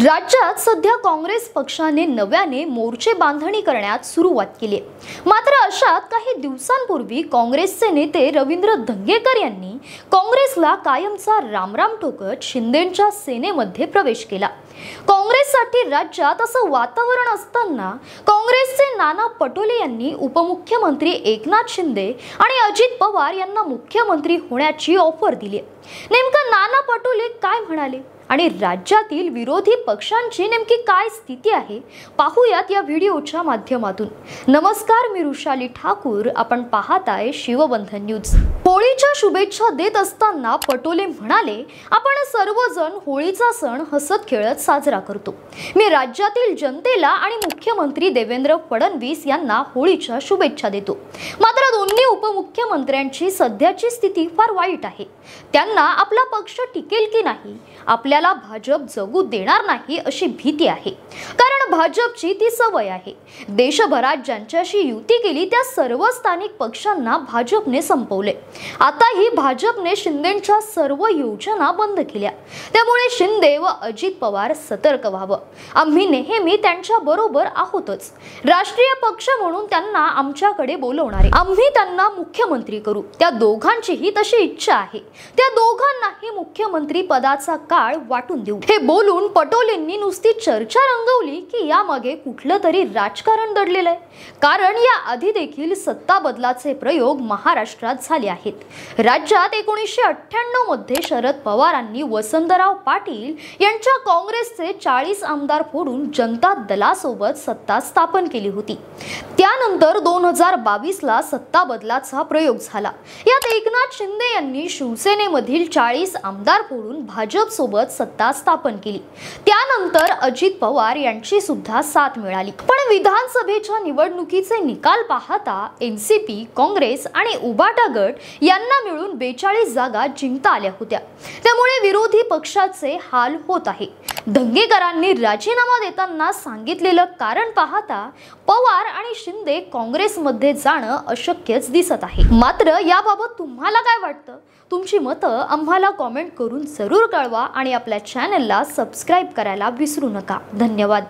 राज्यात सध्या काँग्रेस पक्षाने नव्याने मोर्चे बांधणी करण्यास सुरुवात केली आहे। मात्र अशात काही दिवसांपूर्वी काँग्रेसचे नेते रवींद्र धंगेकर यांनी काँग्रेसला कायमचा रामराम ठोकत शिंदेंच्या सेनेमध्ये प्रवेश केला। काँग्रेससाठी राज्यात असं वातावरण असताना काँग्रेसचे नाना पटोले यांनी उपमुख्यमंत्री एकनाथ शिंदे आणि अजित पवार यांना मुख्यमंत्री होण्याची ऑफर दिली। नेमका नाना पटोले काय म्हणाले आणि राज्यातील विरोधी पक्षांची नेमकी काय स्थिती आहे पाहूयात या व्हिडिओच्या माध्यमातून। नमस्कार, मी रुशाली ठाकूर, आपण पाहताय शिवबंधन न्यूज। होळीच्या शुभेच्छा देत असताना पटोले म्हणाले, आपण सर्वजण होळीचा सण हसत खेळत साजरा करतो। मी राज्यातील जनतेला आणि मुख्यमंत्री देवेंद्र फडणवीस यांना होळीच्या शुभेच्छा देतो। मात्र दोन्ही उपमुख्यमंत्र्यांची सध्याची स्थिती फार वाईट आहे। त्यांना आपला पक्ष टिकेल की नाही, आपल्याला भाजप जगू देणार नाही अशी भीती आहे। कारण भाजपची ती सवय आहे, देशभरात ज्यांच्याशी युती केली त्या सर्व स्थानिक पक्षांना भाजपने संपवले। आताही भाजपने शिंदेंच्या सर्व योजना बंद केल्या। त्यामुळे शिंदे व अजित पवार सतर्क व्हावं। आम्ही नेहमी त्यांच्या बरोबर आहोतच। राष्ट्रीय पक्ष म्हणून त्यांना आमच्याकडे बोलवणार आहे। आम्ही त्यांना मुख्यमंत्री करू। त्या दोघांचीही तशी इच्छा आहे। त्या दोघांनाही मुख्यमंत्री पदाचा काळ वाटून देऊ। हे बोलून पटोलेंनी नुसती चर्चा रंगवली की यामागे कुठलं तरी राजकारण दडलेलं आहे। कारण या आधी देखील सत्ता बदलाचे प्रयोग महाराष्ट्रात झाले आहेत। राज्यात 1998 मध्ये शरद पवारांनी वसंतराव पाटील यांच्या काँग्रेसचे 40 आमदार फोडून जनता दलासोबत सत्ता स्थापन केली होती। त्यानंतर 2022 ला सत्ता बदलाचा प्रयोग झाला। यात एकनाथ शिंदे यांनी शिवसेनेमधील 40 आमदार फोडून भाजप सोबत सत्ता स्थापन केली। त्यानंतर अजित पवार यांची सुद्धा साथ मिळाली। पण विधानसभेच्या निवडणुकीचे निकाल पाहता एनसीपी, काँग्रेस आणि उबाटा गट यांना मिळून 42 जागा जिंकता आल्या होत्या। त्यामुळे विरोधी पक्षाचे हाल होत आहे। धंगेकरांनी राजीनामा देताना सांगितलेलं कारण पाहता पवार आणि शिंदे काँग्रेसमध्ये जाणं अशक्यच दिसत आहे। मात्र याबाबत तुम्हाला काय वाटतं? तुमची मतं आम्हाला कमेंट करून जरूर कळवा आणि आपल्या चॅनलला सबस्क्राइब करायला विसरू नका। धन्यवाद।